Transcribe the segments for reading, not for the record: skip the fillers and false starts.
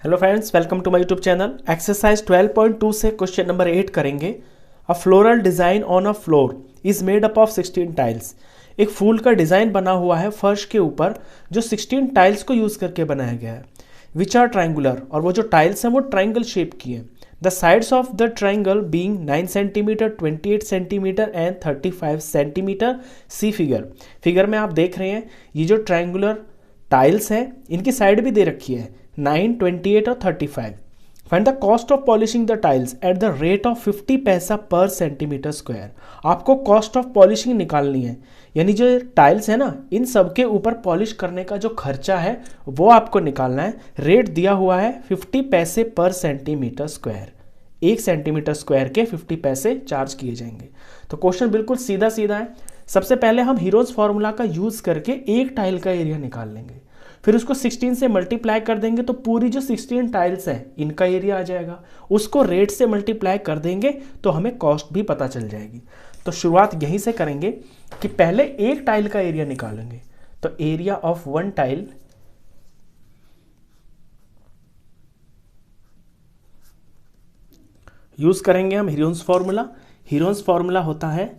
Hello friends, welcome to my YouTube channel. Exercise 12.2 से question number 8 करेंगे। A floral design on a floor is made up of 16 tiles. एक फूल का design बना हुआ है फर्श के ऊपर जो 16 टाइल्स को यूज़ करके बनाया गया है, विच आर ट्राइंगुलर, और वो जो टाइल्स हैं वो ट्राइंगल शेप की हैं। The sides of the triangle being 9 centimetre, 28 centimetre and 35 centimetre. See figure में आप देख रहे हैं ये जो ट्राइंगुलर टाइल्स हैं इनकी साइड भी दे रखी है 9, 28 और 35। Find the cost of polishing the tiles at the rate of 50 पैसा पर सेंटीमीटर स्क्वायर। आपको कॉस्ट ऑफ पॉलिशिंग निकालनी है, यानी जो टाइल्स है ना इन सब के ऊपर पॉलिश करने का जो खर्चा है वो आपको निकालना है। रेट दिया हुआ है 50 पैसे पर सेंटीमीटर स्क्वायर। 1 सेंटीमीटर स्क्वायर के 50 पैसे चार्ज किए जाएंगे। तो क्वेश्चन बिल्कुल सीधा सीधा है। सबसे पहले हम हीरोज फॉर्मूला का यूज करके एक टाइल का एरिया निकाल लेंगे, फिर उसको 16 से मल्टीप्लाई कर देंगे तो पूरी जो 16 टाइल्स हैं इनका एरिया आ जाएगा। उसको रेट से मल्टीप्लाई कर देंगे तो हमें कॉस्ट भी पता चल जाएगी। तो शुरुआत यहीं से करेंगे कि पहले एक टाइल का एरिया निकालेंगे। तो area of one tile use करेंगे हम हीरोन्स फॉर्मूला। हीरोन्स फॉर्मूला होता है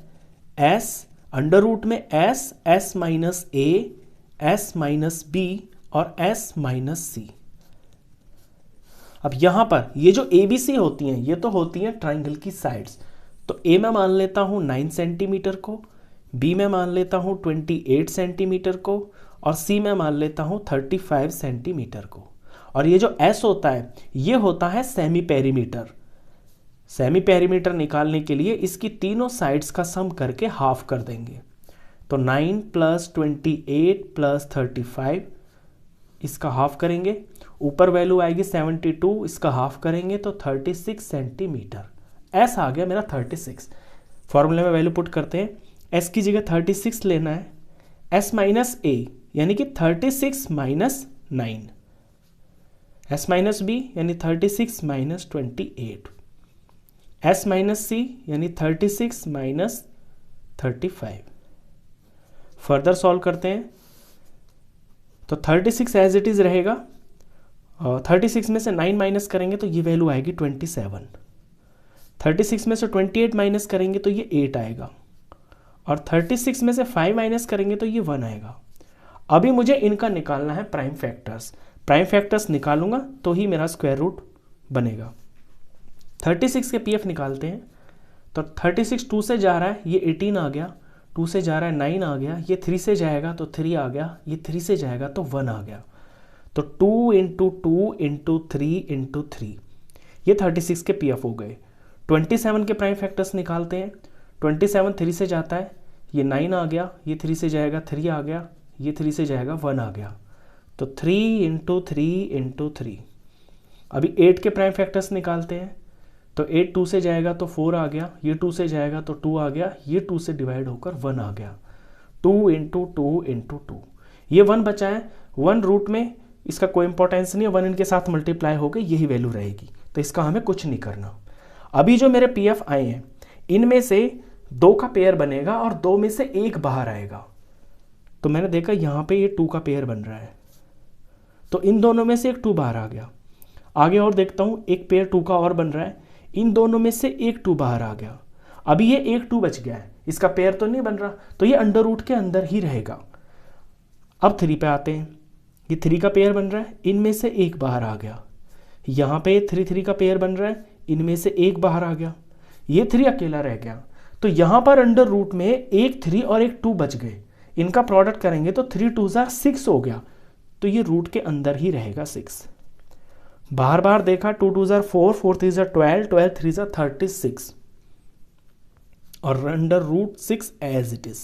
एस अंडर रूट में एस माइनस ए, एस माइनस बी और एस माइनस सी। अब यहां पर ये जो ए बी सी होती हैं ये तो होती हैं ट्राइंगल की साइड्स। तो ए में मान लेता हूं 9 सेंटीमीटर को, बी में मान लेता हूं 28 सेंटीमीटर को और सी में मान लेता हूं 35 सेंटीमीटर को। और ये जो एस होता है ये होता है सेमी पेरीमीटर। सेमी पेरीमीटर निकालने के लिए इसकी तीनों साइड्स का सम करके हाफ कर देंगे। तो 9 प्लस 28 प्लस 35 इसका हाफ करेंगे, ऊपर वैल्यू आएगी 72, इसका हाफ करेंगे तो 36 सेंटीमीटर। एस आ गया मेरा 36। फॉर्मूले में वैल्यू पुट करते हैं, एस की जगह 36 लेना है, एस माइनस ए यानी कि 36 माइनस 9, एस माइनस बी यानी 36 माइनस 28, एस माइनस सी यानी 36 माइनस 35। फर्दर सॉल्व करते हैं तो 36 एज इट इज रहेगा और 36 में से 9 माइनस करेंगे तो ये वैल्यू आएगी 27। 36 में से 28 माइनस करेंगे तो ये 8 आएगा और 36 में से 5 माइनस करेंगे तो ये 1 आएगा। अभी मुझे इनका निकालना है प्राइम फैक्टर्स। प्राइम फैक्टर्स निकालूंगा तो ही मेरा स्क्वायर रूट बनेगा। 36 के पीएफ निकालते हैं तो 36 2 से जा रहा है, ये 18 आ गया, 2 से जा रहा है 9 आ गया, ये 3 से जाएगा तो 3 आ गया, ये 3 से जाएगा तो 1 आ गया। तो 2 इंटू 2 इंटू 3 इंटू 3 ये 36 के पीएफ हो गए। 27 के प्राइम फैक्टर्स निकालते हैं। 27 3 से जाता है, ये 9 आ गया, ये 3 से जाएगा 3 आ गया, ये 3 से जाएगा 1 आ गया। तो 3 इंटू 3 इंटू 3। अभी 8 के प्राइम फैक्टर्स निकालते हैं तो 8 2 से जाएगा तो 4 आ गया, ये 2 से जाएगा तो 2 आ गया, ये 2 से डिवाइड होकर 1 आ गया। 2 इंटू 2 इंटू 2, ये 1 बचा है। 1 रूट में इसका कोई इंपॉर्टेंस नहीं है, 1 इनके साथ मल्टीप्लाई होकर यही वैल्यू रहेगी, तो इसका हमें कुछ नहीं करना। अभी जो मेरे पीएफ आए हैं इनमें से 2 का पेयर बनेगा और 2 में से 1 बाहर आएगा। तो मैंने देखा यहाँ पे ये 2 का पेयर बन रहा है, तो इन दोनों में से एक 2 बाहर आ गया। आगे और देखता हूँ, एक पेयर 2 का और बन रहा है, इन दोनों में से एक 2 बाहर आ गया। अभी ये एक 2 बच गया है, इसका पेयर तो नहीं बन रहा, तो ये अंडर रूट के अंदर ही रहेगा। अब 3 पे आते हैं, ये 3 का पेयर बन रहा है, इनमें से एक बाहर आ गया। यहाँ पे 3 3 का पेयर बन रहा है, इनमें से एक बाहर आ गया, ये 3 अकेला रह गया। तो यहाँ पर अंडर रूट में एक 3 और एक 2 बच गए, इनका प्रोडक्ट करेंगे तो 3 2 6 हो गया, तो ये रूट के अंदर ही रहेगा 6। बाहर बाहर देखा, 2 2 4, 4 3 12, 12 3 36 और under root 6 as it is.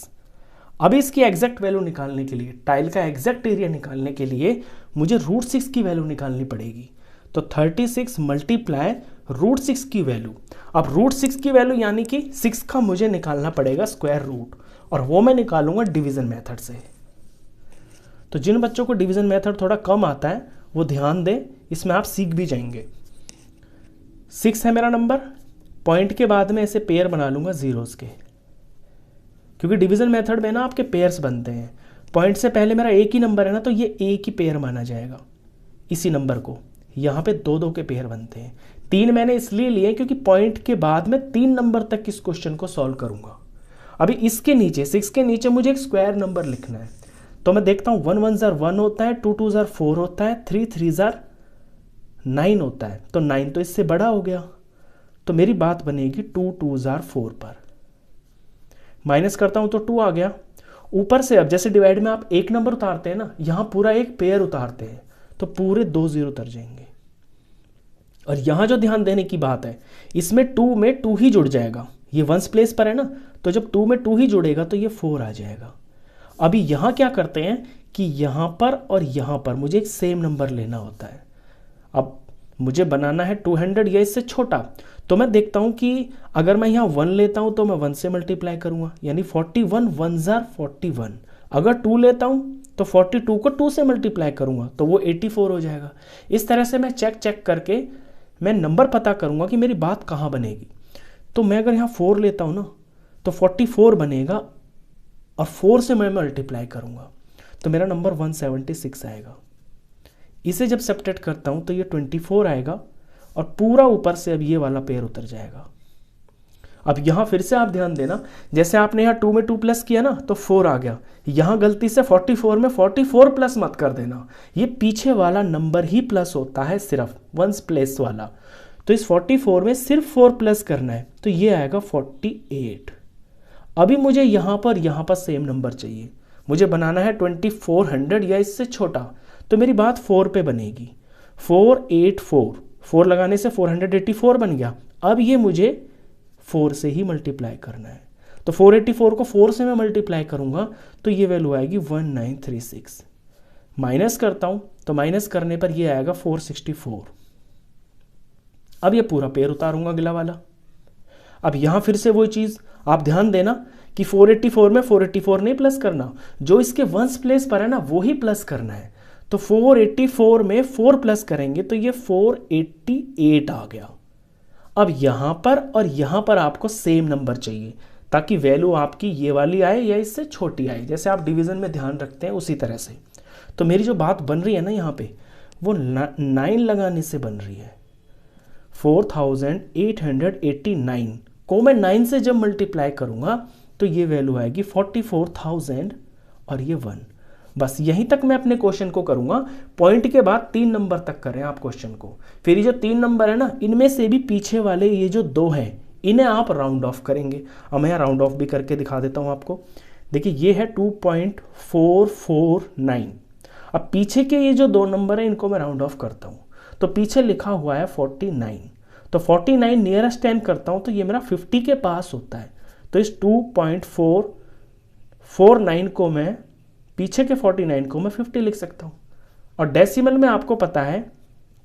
अभी इसकी एग्जैक्ट वैल्यू निकालने के लिए, टाइल का एग्जैक्ट एरिया निकालने के लिए मुझे रूट 6 की वैल्यू निकालनी पड़ेगी। तो 36 मल्टीप्लाई रूट 6 की वैल्यू। अब रूट 6 की वैल्यू यानी कि 6 का मुझे निकालना पड़ेगा स्क्वायर रूट, और वो मैं निकालूंगा डिवीजन मेथड से। तो जिन बच्चों को डिवीजन मेथड थोड़ा कम आता है वो ध्यान दें, इसमें आप सीख भी जाएंगे। 6 है मेरा नंबर, पॉइंट के बाद में ऐसे पेयर बना लूंगा जीरोस के, क्योंकि डिवीजन मेथड में ना आपके पेयर्स बनते हैं। पॉइंट से पहले मेरा एक ही नंबर है ना, तो ये एक ही पेयर माना जाएगा इसी नंबर को। यहाँ पे 2-2 के पेयर बनते हैं। 3 मैंने इसलिए लिए क्योंकि पॉइंट के बाद में 3 नंबर तक इस क्वेश्चन को सॉल्व करूंगा। अभी इसके नीचे 6 के नीचे मुझे एक स्क्वायर नंबर लिखना है, तो मैं देखता हूँ 1 1 जार 1 होता है, 2 2 जार 4 होता है, 3 3 जार 9 होता है। तो 9 तो इससे बड़ा हो गया, तो मेरी बात बनेगी 2 2 जार 4 पर। माइनस करता हूं तो 2 आ गया। ऊपर से अब जैसे डिवाइड में आप एक नंबर उतारते हैं ना, यहां पूरा एक पेयर उतारते हैं तो पूरे 2 0 उतर जाएंगे। और यहां जो ध्यान देने की बात है, इसमें 2 में 2 ही जुड़ जाएगा। ये वंस प्लेस पर है ना, तो जब 2 में 2 ही जुड़ेगा तो ये 4 आ जाएगा। अभी यहां क्या करते हैं कि यहां पर और यहां पर मुझे एक सेम नंबर लेना होता है। अब मुझे बनाना है 200 या इससे छोटा, तो मैं देखता हूं कि अगर मैं यहाँ 1 लेता हूं तो मैं 1 से मल्टीप्लाई करूंगा, यानी 41 1 जार 41। अगर 2 लेता हूं तो 42 को 2 से मल्टीप्लाई करूंगा तो वो 84 हो जाएगा। इस तरह से मैं चेक करके मैं नंबर पता करूंगा कि मेरी बात कहाँ बनेगी। तो मैं अगर यहाँ 4 लेता हूँ ना तो 44 बनेगा और 4 से मैं मल्टीप्लाई करूंगा तो मेरा नंबर 176 आएगा। इसे जब सब्ट्रैक्ट करता हूं तो ये 24 आएगा और पूरा ऊपर से अब ये वाला पेयर उतर जाएगा। अब यहां फिर से आप ध्यान देना, जैसे आपने यहाँ 2 में 2 प्लस किया ना तो 4 आ गया। यहां गलती से 44 में 44 प्लस मत कर देना, ये पीछे वाला नंबर ही प्लस होता है, सिर्फ वंस प्लेस वाला। तो इस 44 में सिर्फ 4 प्लस करना है तो ये आएगा 48। अभी मुझे यहां पर सेम नंबर चाहिए, मुझे बनाना है 2400 या इससे छोटा, तो मेरी बात 4 पे बनेगी। 484, 4 लगाने से 484 बन गया। अब ये मुझे 4 से ही मल्टीप्लाई करना है, तो 484 को 4 से मैं मल्टीप्लाई करूंगा तो ये वैल्यू आएगी 1936। माइनस करता हूं तो माइनस करने पर ये आएगा 464। अब ये पूरा पेयर उतारूंगा अगला वाला। अब यहां फिर से वही चीज आप ध्यान देना कि 484 में 484 नहीं प्लस करना, जो इसके वंस प्लेस पर है ना वो ही प्लस करना है। तो 484 में 4 प्लस करेंगे तो ये 488 आ गया। अब यहां पर और यहां पर आपको सेम नंबर चाहिए ताकि वैल्यू आपकी ये वाली आए या इससे छोटी आए, जैसे आप डिवीजन में ध्यान रखते हैं उसी तरह से। तो मेरी जो बात बन रही है ना यहाँ पे, वो 9 लगाने से बन रही है। 4889 को मैं 9 से जब मल्टीप्लाई करूंगा तो ये वैल्यू आएगी 44,000 और ये 1। बस यहीं तक मैं अपने क्वेश्चन को करूंगा। पॉइंट के बाद 3 नंबर तक करें आप क्वेश्चन को। फिर ये जो 3 नंबर है ना, इनमें से भी पीछे वाले ये जो 2 हैं इन्हें आप राउंड ऑफ करेंगे। अब मैं यहाँ राउंड ऑफ भी करके दिखा देता हूँ आपको। देखिए ये है 2.449। अब पीछे के ये जो 2 नंबर है इनको मैं राउंड ऑफ करता हूँ, तो पीछे लिखा हुआ है 49। तो 49 नियरेस्ट 10 करता हूँ तो ये मेरा 50 के पास होता है। तो इस 2.449 को मैं पीछे के 49 को मैं 50 लिख सकता हूँ। और डेसिमल में आपको पता है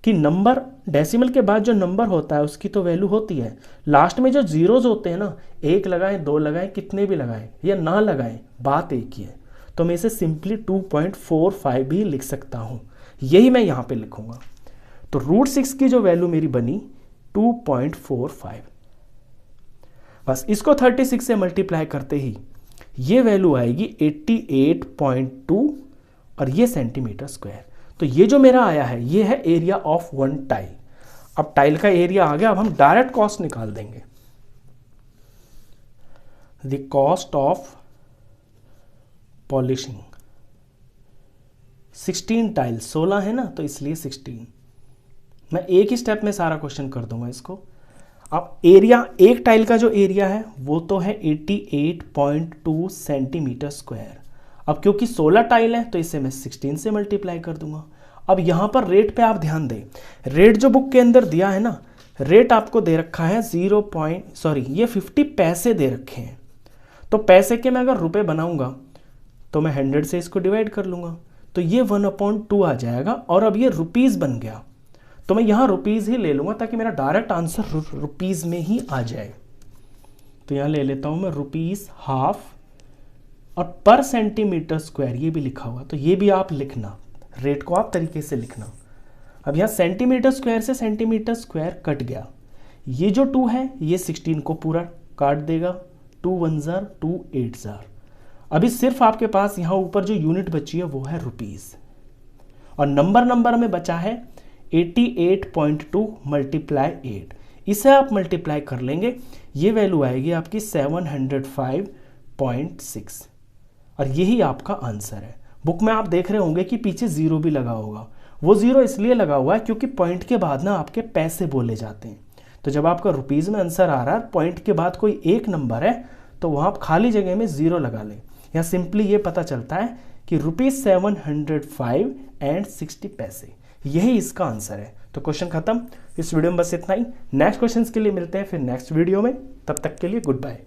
कि नंबर डेसिमल के बाद जो नंबर होता है उसकी तो वैल्यू होती है। लास्ट में जो जीरोज होते हैं ना, 1 लगाएं 2 लगाएं कितने भी लगाएं या ना लगाएं, बात एक ही है। तो मैं इसे सिंपली 2.45 भी लिख सकता हूँ, यही मैं यहाँ पे लिखूंगा। तो √6 की जो वैल्यू मेरी बनी 2.45। बस इसको 36 से मल्टीप्लाई करते ही ये वैल्यू आएगी 88.2 और ये सेंटीमीटर स्क्वायर। तो ये जो मेरा आया है ये है एरिया ऑफ 1 टाइल। अब टाइल का एरिया आ गया, अब हम डायरेक्ट कॉस्ट निकाल देंगे। The cost of polishing 16 tile, 16 है ना तो इसलिए 16। मैं एक ही स्टेप में सारा क्वेश्चन कर दूंगा इसको। अब एरिया, एक टाइल का जो एरिया है वो तो है 88.2 सेंटीमीटर स्क्वायर। अब क्योंकि 16 टाइल है तो इसे मैं 16 से मल्टीप्लाई कर दूंगा। अब यहां पर रेट पे आप ध्यान दें, रेट जो बुक के अंदर दिया है ना, रेट आपको दे रखा है ये 50 पैसे दे रखे हैं। तो पैसे के मैं अगर रुपए बनाऊंगा तो मैं 100 से इसको डिवाइड कर लूंगा तो ये 1/2 आ जाएगा और अब ये रुपीज बन गया। तो मैं यहां रुपीज ही ले लूंगा ताकि मेरा डायरेक्ट आंसर रुपीज में ही आ जाए। तो यहां ले लेता हूं मैं ₹½ और पर सेंटीमीटर स्क्वायर ये भी लिखा हुआ, तो ये भी आप लिखना, रेट को आप तरीके से लिखना। अब यहां सेंटीमीटर स्क्वायर से सेंटीमीटर स्क्वायर कट गया, ये जो 2 है ये 16 को पूरा काट देगा, 2 1 जार 2 8 जार। अभी सिर्फ आपके पास यहां ऊपर जो यूनिट बची है वो है रुपीज और नंबर में बचा है 88.2 मल्टीप्लाई 8, इसे आप मल्टीप्लाई कर लेंगे, ये वैल्यू आएगी आपकी 705.6 और यही आपका आंसर है। बुक में आप देख रहे होंगे कि पीछे जीरो भी लगा होगा, वो जीरो इसलिए लगा हुआ है क्योंकि पॉइंट के बाद ना आपके पैसे बोले जाते हैं। तो जब आपका रुपीज़ में आंसर आ रहा है, पॉइंट के बाद कोई एक नंबर है, तो वहाँ आप खाली जगह में जीरो लगा लें। या सिंपली ये पता चलता है कि ₹705.60, यही इसका आंसर है। तो क्वेश्चन खत्म। इस वीडियो में बस इतना ही। नेक्स्ट क्वेश्चन के लिए मिलते हैं फिर नेक्स्ट वीडियो में, तब तक के लिए गुड बाय।